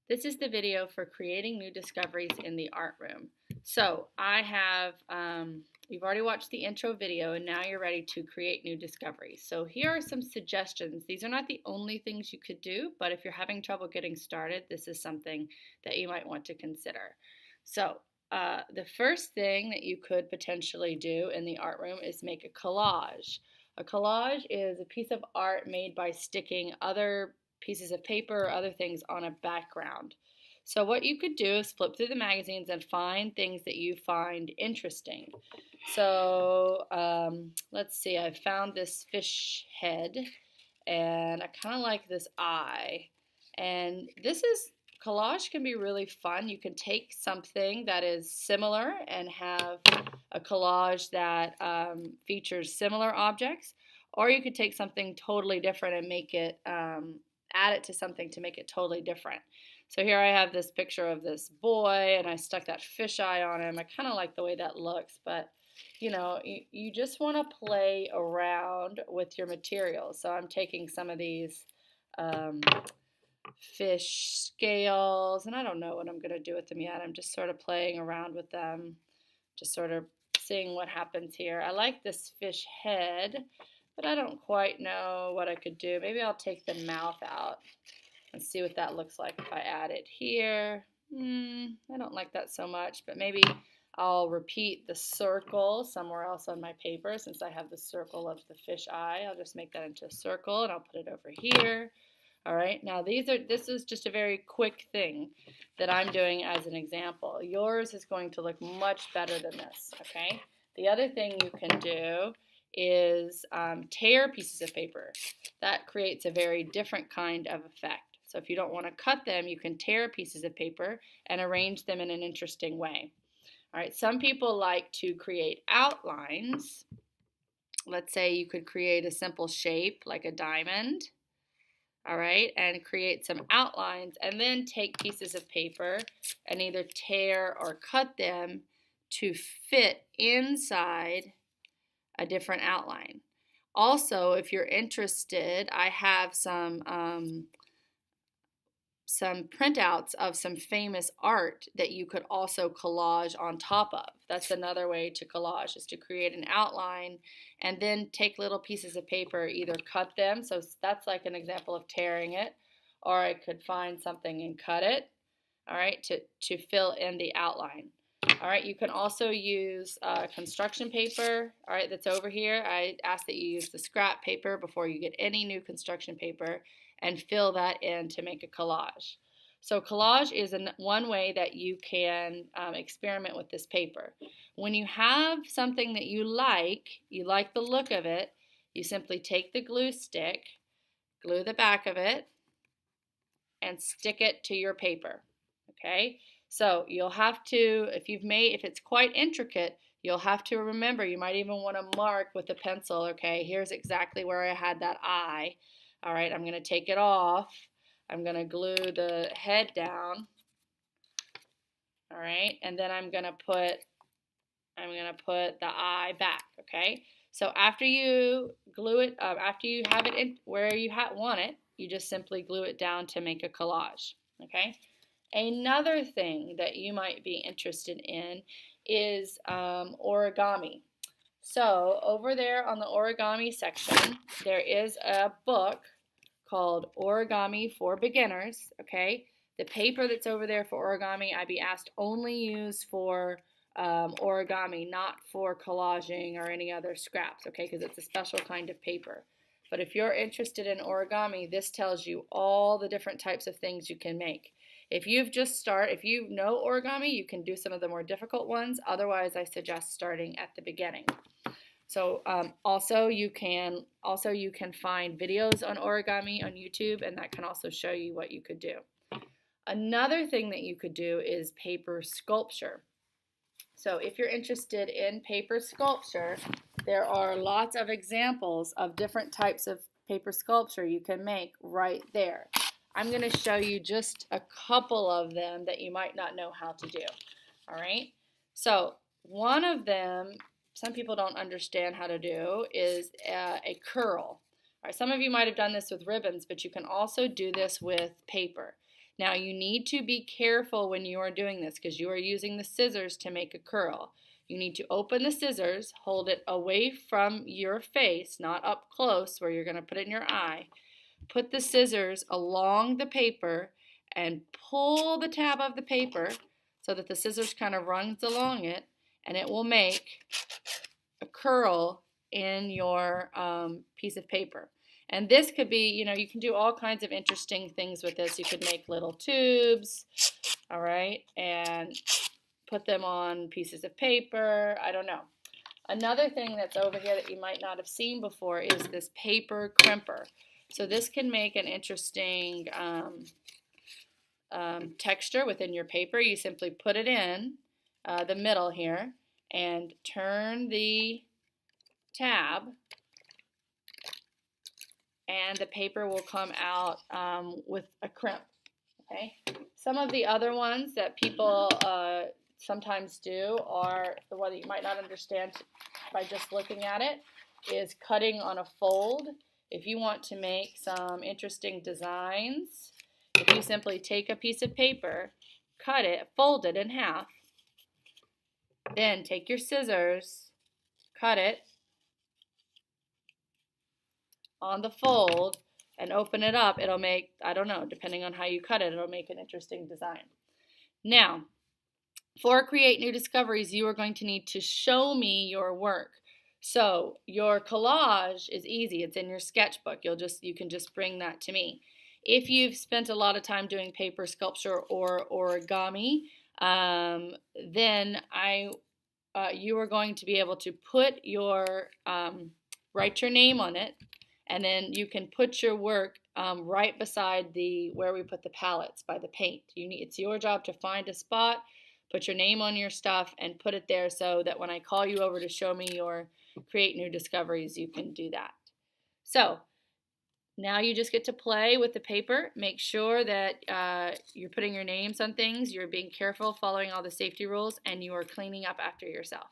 This is the video for creating new discoveries in the art room. So I have, you've already watched the intro video and now you're ready to create new discoveries. So here are some suggestions. These are not the only things you could do, but if you're having trouble getting started, this is something that you might want to consider. So the first thing that you could potentially do in the art room is make a collage. A collage is a piece of art made by sticking other pieces of paper or other things on a background. So what you could do is flip through the magazines and find things that you find interesting. So let's see, I found this fish head and I kind of like this eye. And collage can be really fun. You can take something that is similar and have a collage that features similar objects, or you could take something totally different and make it add it to something to make it totally different. So here I have this picture of this boy and I stuck that fish eye on him. I kind of like the way that looks, but you just want to play around with your materials. So I'm taking some of these fish scales, and I don't know what I'm going to do with them yet. I'm just sort of playing around with them, just sort of seeing what happens here. I like this fish head, but I don't quite know what I could do. Maybe I'll take the mouth out and see what that looks like if I add it here. I don't like that so much, but maybe I'll repeat the circle somewhere else on my paper since I have the circle of the fish eye. I'll just make that into a circle and I'll put it over here. All right, now this is just a very quick thing that I'm doing as an example. Yours is going to look much better than this, okay? The other thing you can do is tear pieces of paper. That creates a very different kind of effect. So if you don't want to cut them, you can tear pieces of paper and arrange them in an interesting way. All right, some people like to create outlines. Let's say you could create a simple shape like a diamond, all right, and create some outlines and then take pieces of paper and either tear or cut them to fit inside a different outline. Also, if you're interested, I have some printouts of some famous art that you could also collage on top of. That's another way to collage, is to create an outline and then take little pieces of paper, either cut them, so that's like an example of tearing it, or I could find something and cut it, all right, to fill in the outline. All right, you can also use construction paper, all right, that's over here. I ask that you use the scrap paper before you get any new construction paper and fill that in to make a collage. So collage is one way that you can experiment with this paper. When you have something that you like the look of it, you simply take the glue stick, glue the back of it, and stick it to your paper, okay? So you'll have to, if it's quite intricate, you'll have to remember, you might even want to mark with a pencil, okay, here's exactly where I had that eye. All right, I'm going to take it off. I'm going to glue the head down. All right, and then I'm going to put the eye back, okay? So after you glue it, after you have it in where you want it, you just simply glue it down to make a collage, okay? Another thing that you might be interested in is origami. So over there on the origami section, there is a book called Origami for Beginners, okay? The paper that's over there for origami, I'd be asked only use for origami, not for collaging or any other scraps, okay? Because it's a special kind of paper. But if you're interested in origami, this tells you all the different types of things you can make. If you know origami, you can do some of the more difficult ones. Otherwise, I suggest starting at the beginning. So also you can find videos on origami on YouTube, and that can also show you what you could do. Another thing that you could do is paper sculpture. So if you're interested in paper sculpture, there are lots of examples of different types of paper sculpture you can make right there. I'm going to show you just a couple of them that you might not know how to do. All right. So one of them, some people don't understand how to do, is a curl. All right, some of you might have done this with ribbons, but you can also do this with paper. Now you need to be careful when you are doing this because you are using the scissors to make a curl. You need to open the scissors, hold it away from your face, not up close where you're going to put it in your eye. Put the scissors along the paper and pull the tab of the paper so that the scissors kind of runs along it, and it will make a curl in your piece of paper. And this could be, you can do all kinds of interesting things with this. You could make little tubes, all right, and put them on pieces of paper. I don't know. Another thing that's over here that you might not have seen before is this paper crimper. So this can make an interesting texture within your paper. You simply put it in the middle here and turn the tab, and the paper will come out with a crimp. Okay. Some of the other ones that people sometimes do are the one that you might not understand by just looking at it is cutting on a fold. If you want to make some interesting designs, if you simply take a piece of paper, cut it, fold it in half, then take your scissors, cut it on the fold, and open it up, it'll make, I don't know, depending on how you cut it, it'll make an interesting design. Now, for Create New Discoveries, you are going to need to show me your work. So your collage is easy. It's in your sketchbook. You can just bring that to me. If you've spent a lot of time doing paper sculpture or origami, then you are going to be able to put your write your name on it, and then you can put your work right beside where we put the palettes by the paint. It's your job to find a spot, put your name on your stuff, and put it there so that when I call you over to show me your Create New Discoveries, you can do that. So now you just get to play with the paper. Make sure that you're putting your names on things, you're being careful, following all the safety rules, and you are cleaning up after yourself.